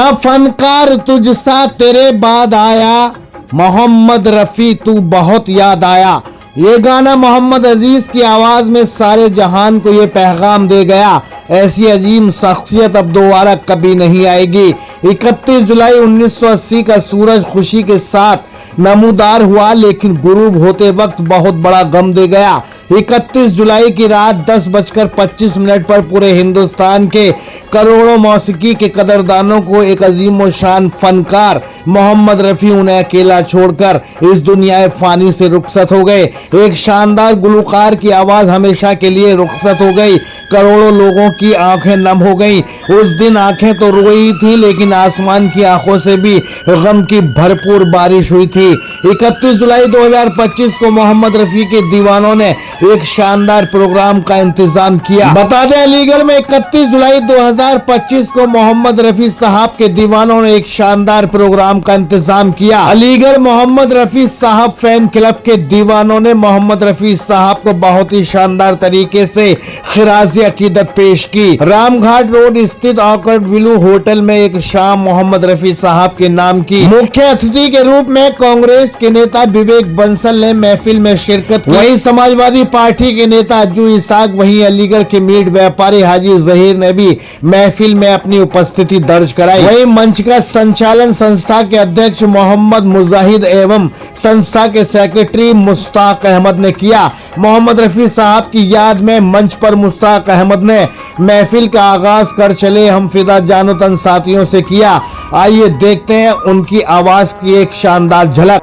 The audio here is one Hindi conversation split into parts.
ना फनकार तुझसा तेरे बाद आया, मोहम्मद रफी तू बहुत याद आया। ये गाना मोहम्मद अजीज की आवाज में सारे जहान को ये पैगाम दे गया, ऐसी अजीम शख्सियत अब दोबारा कभी नहीं आएगी। 31 जुलाई 1980 का सूरज खुशी के साथ नमूदार हुआ, लेकिन गुरूब होते वक्त बहुत बड़ा गम दे गया। 31 जुलाई की रात 10:25 पर पूरे हिंदुस्तान के करोड़ों मौसीकी के कदरदानों को एक अजीम शान फनकार मोहम्मद रफी उन्हें अकेला छोड़कर इस दुनिया फानी से रुखसत हो गए। एक शानदार गुलकार की आवाज हमेशा के लिए रुखसत हो गई। करोड़ों लोगों की आंखें नम हो गईं। उस दिन आंखें तो रोई थी, लेकिन आसमान की आंखों से भी गम की भरपूर बारिश हुई थी। 31 जुलाई 2025 को मोहम्मद रफी के दीवानों ने एक शानदार प्रोग्राम का इंतजाम किया। बता दें, अलीगढ़ में 31 जुलाई 2025 को मोहम्मद रफी साहब के दीवानों ने एक शानदार प्रोग्राम का इंतजाम किया। अलीगढ़ मोहम्मद रफी साहब फैन क्लब के दीवानों ने मोहम्मद रफी साहब को बहुत ही शानदार तरीके से खिराज अकीदत पेश की। रामघाट रोड स्थित ऑर्किड विलू होटल में एक शाम मोहम्मद रफी साहब के नाम की। मुख्य अतिथि के रूप में कांग्रेस के नेता विवेक बंसल ने महफिल में शिरकत की। वहीं समाजवादी पार्टी के नेता अज्जू इसाक, वहीं अलीगढ़ के मीट व्यापारी हाजी जहीर ने भी महफिल में अपनी उपस्थिति दर्ज कराई। वहीं मंच का संचालन संस्था के अध्यक्ष मोहम्मद मुजाहिद एवं संस्था के सेक्रेटरी मुश्ताक अहमद ने किया। मोहम्मद रफी साहब की याद में मंच पर मुश्ताक अहमद ने महफिल का आगाज कर चले हम फिदा जानो तन साथियों से किया। आइए देखते हैं उनकी आवाज की एक शानदार झलक।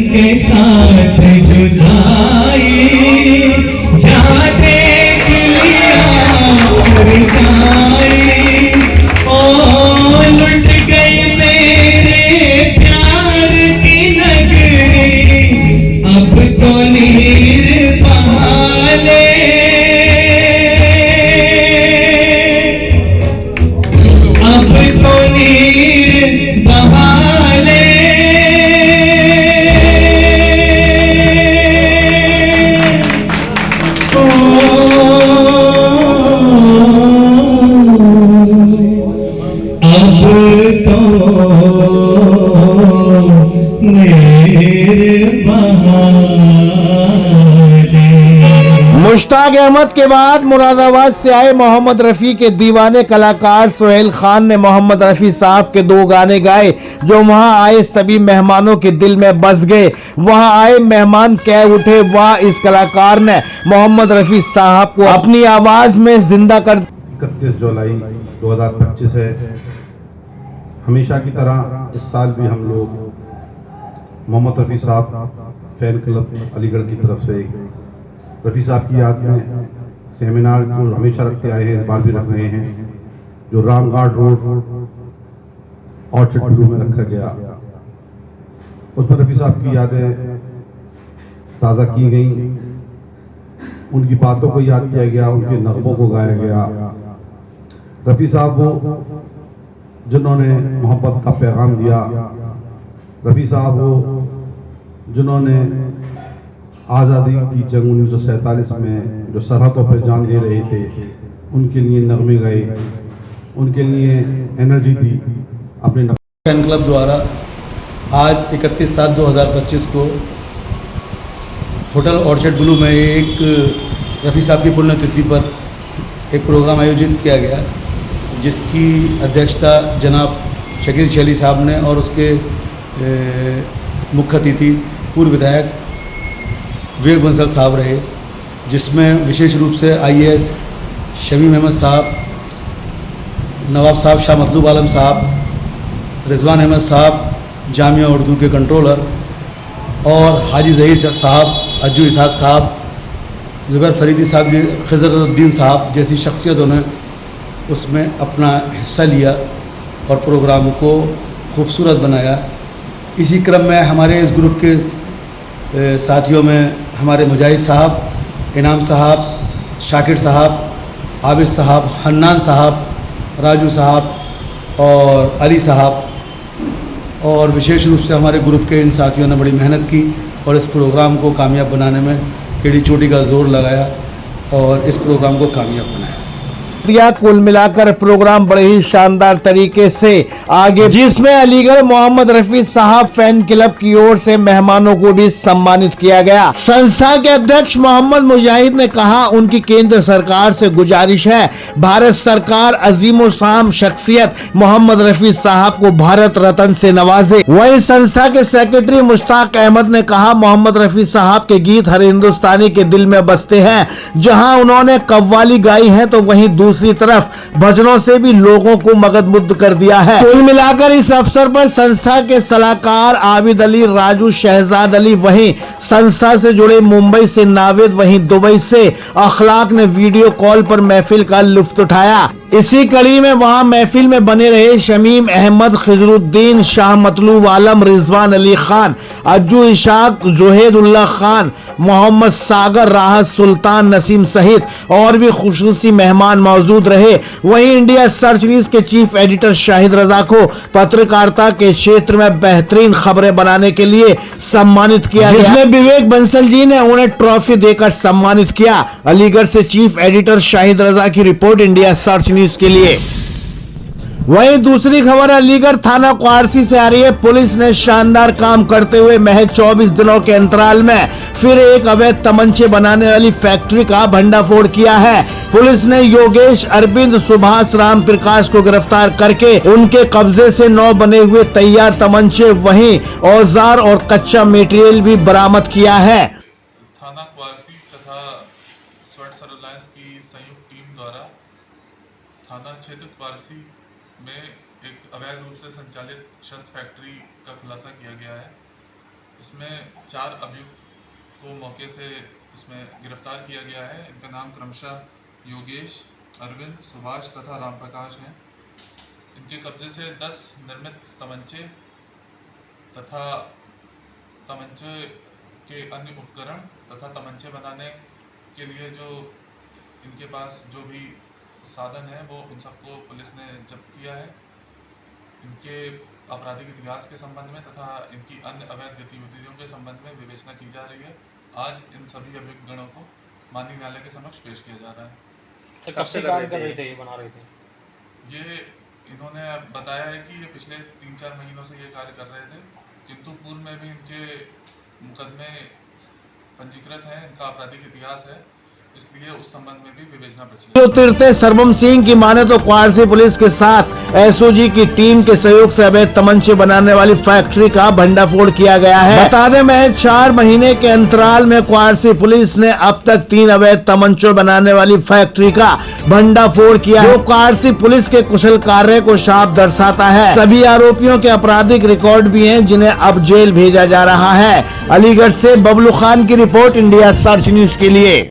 के साथ जुदाई जहाँ देख लिया साई, ओ लुट गई मेरे प्यार की नगरी, अब तो नीर बहाले, अब तो नीर बहाले। मुश्ताक अहमद के बाद मुरादाबाद से आए मोहम्मद रफी के दीवाने कलाकार सोहेल खान ने मोहम्मद रफी साहब के 2 गाने गाए, जो वहां आए सभी मेहमानों के दिल में बस गए। वहां आए मेहमान कह उठे, वाह, इस कलाकार ने मोहम्मद रफी साहब को अपनी आवाज में जिंदा कर। 31 जुलाई 2025 है। हमेशा की तरह इस साल भी हम लोग मोहम्मद रफी साहब फैन क्लब अलीगढ़ की तरफ से रफ़ी साहब की याद में सेमिनार जो हमेशा रखते आए हैं, इस बार भी रख रहे हैं, जो रामघाट रोड ऑर्चिड विलू में रखा गया। उस पर रफ़ी साहब की यादें ताज़ा की गई, उनकी बातों को याद किया गया, उनके नग़मों को गाया गया। रफ़ी साहब वो जिन्होंने मोहब्बत का पैगाम दिया, रफ़ी साहब वो जिन्होंने आज़ादी की जंग 1947 में जो सरहदों पर जान दे रहे थे, उनके लिए नगमे गाए, उनके लिए एनर्जी दी अपने। फैन क्लब द्वारा आज 31/7/2025 को होटल ऑर्चिड विलू में एक रफ़ी साहब की पुण्यतिथि पर एक प्रोग्राम आयोजित किया गया, जिसकी अध्यक्षता जनाब शकील शैली साहब ने और उसके मुख्य अतिथि पूर्व विधायक विवेक बंसल साहब रहे, जिसमें विशेष रूप से IAS शमीम अहमद साहब, नवाब साहब शाह मतलूब आलम साहब, रिजवान अहमद साहब जामिया उर्दू के कंट्रोलर और हाजी जहीर साहब, अज्जू इसाक साहब, ज़ुबैर फरीदी साहब, खिज़रुद्दीन साहब जैसी शख्सियतों ने उसमें अपना हिस्सा लिया और प्रोग्राम को खूबसूरत बनाया। इसी क्रम में हमारे इस ग्रुप के साथियों में हमारे मुजाहिद साहब, इनाम साहब, शाकिर साहब, आबिद साहब, हन्नान साहब, राजू साहब और अली साहब, और विशेष रूप से हमारे ग्रुप के इन साथियों ने बड़ी मेहनत की और इस प्रोग्राम को कामयाब बनाने में एड़ी चोटी का जोर लगाया और इस प्रोग्राम को कामयाब बनाया। कुल मिलाकर प्रोग्राम बड़े ही शानदार तरीके से आगे, जिसमें अलीगढ़ मोहम्मद रफी साहब फैन क्लब की ओर से मेहमानों को भी सम्मानित किया गया। संस्था के अध्यक्ष मोहम्मद मुजाहिद ने कहा, उनकी केंद्र सरकार से गुजारिश है, भारत सरकार अजीम शान शख्सियत मोहम्मद रफी साहब को भारत रत्न से नवाजे। वहीं संस्था के सेक्रेटरी मुश्ताक अहमद ने कहा, मोहम्मद रफी साहब के गीत हर हिंदुस्तानी के दिल में बसते हैं। जहां उन्होंने कव्वाली गाई है तो वहीं दूसरी तरफ भजनों से भी लोगों को मगनमुग्ध कर दिया है। कुल मिलाकर इस अवसर पर संस्था के सलाहकार आबिद अली, राजू, शहजाद अली, वहीं संस्था से जुड़े मुंबई से नावेद, वहीं दुबई से अखलाक ने वीडियो कॉल पर महफिल का लुत्फ उठाया। इसी कड़ी में वहां महफिल में बने रहे शमीम अहमद, खिजरुद्दीन, शाह मतलूब आलम, रिजवान अली खान, अज्जू इशाक, जुहेदुल्लाह खान, मोहम्मद सागर, राहत सुल्तान, नसीम सहित और भी खुसूसी मेहमान मौजूद रहे। वहीं इंडिया सर्च न्यूज के चीफ एडिटर शाहिद रजा को पत्रकारिता के क्षेत्र में बेहतरीन खबरें बनाने के लिए सम्मानित किया, जिसमें विवेक बंसल जी ने उन्हें ट्रॉफी देकर सम्मानित किया। अलीगढ़ से चीफ एडिटर शाहिद रजा की रिपोर्ट, इंडिया सर्च न्यूज के लिए। वहीं दूसरी खबर अलीगढ़ थाना क्वारसी से आ रही है। पुलिस ने शानदार काम करते हुए महज 24 दिनों के अंतराल में फिर एक अवैध तमंचे बनाने वाली फैक्ट्री का भंडाफोड़ किया है। पुलिस ने योगेश, अरविंद, सुभाष, राम प्रकाश को गिरफ्तार करके उनके कब्जे से 9 बने हुए तैयार तमंचे, वहीं औजार और कच्चा मटेरियल भी बरामद किया है। थाना क्वारसी तथा स्वर्ण सर्विलांस की संयुक्त टीम द्वारा थाना क्षेत्र क्वारसी में एक अवैध रूप से संचालित शस्त्र फैक्ट्री का खुलासा किया गया है। इसमें 4 अभियुक्त को मौके से इसमें गिरफ्तार किया गया है। इनका नाम क्रमशः योगेश, अरविंद, सुभाष तथा राम प्रकाश हैं। इनके कब्जे से 10 निर्मित तमंचे तथा तमंचे के अन्य उपकरण तथा तमंचे बनाने के लिए जो इनके पास जो भी साधन है वो उन सबको पुलिस ने जब्त किया है। इनके आपराधिक इतिहास के संबंध में तथा इनकी अन्य अवैध गतिविधियों के संबंध में विवेचना की जा रही है। आज इन सभी अभियुक्त गणों को माननीय न्यायालय के समक्ष पेश किया जा रहा है। कब से कार्य कर रहे थे, ये बना रहे थे? ये इन्होंने बताया है कि ये पिछले 3-4 महीनों से ये कार्य कर रहे थे, किंतु पूर्व में भी इनके मुकदमे पंजीकृत हैं, इनका आपराधिक इतिहास है, इसलिए उस संबंध में भी विवेचना प्रचलित। तीर्थे सरबम सिंह की माने तो क्वारसी पुलिस के साथ एसओजी की टीम के सहयोग से अवैध तमंचे बनाने वाली फैक्ट्री का भंडाफोड़ किया गया है। बता दें, महज 4 महीने के अंतराल में क्वारसी पुलिस ने अब तक 3 अवैध तमंचों बनाने वाली फैक्ट्री का भंडाफोड़ किया है, जो क्वारसी पुलिस के कुशल कार्य को साफ दर्शाता है। सभी आरोपियों के आपराधिक रिकॉर्ड भी हैं, जिन्हें अब जेल भेजा जा रहा है। अलीगढ़ से बबलू खान की रिपोर्ट, इंडिया सर्च न्यूज के लिए।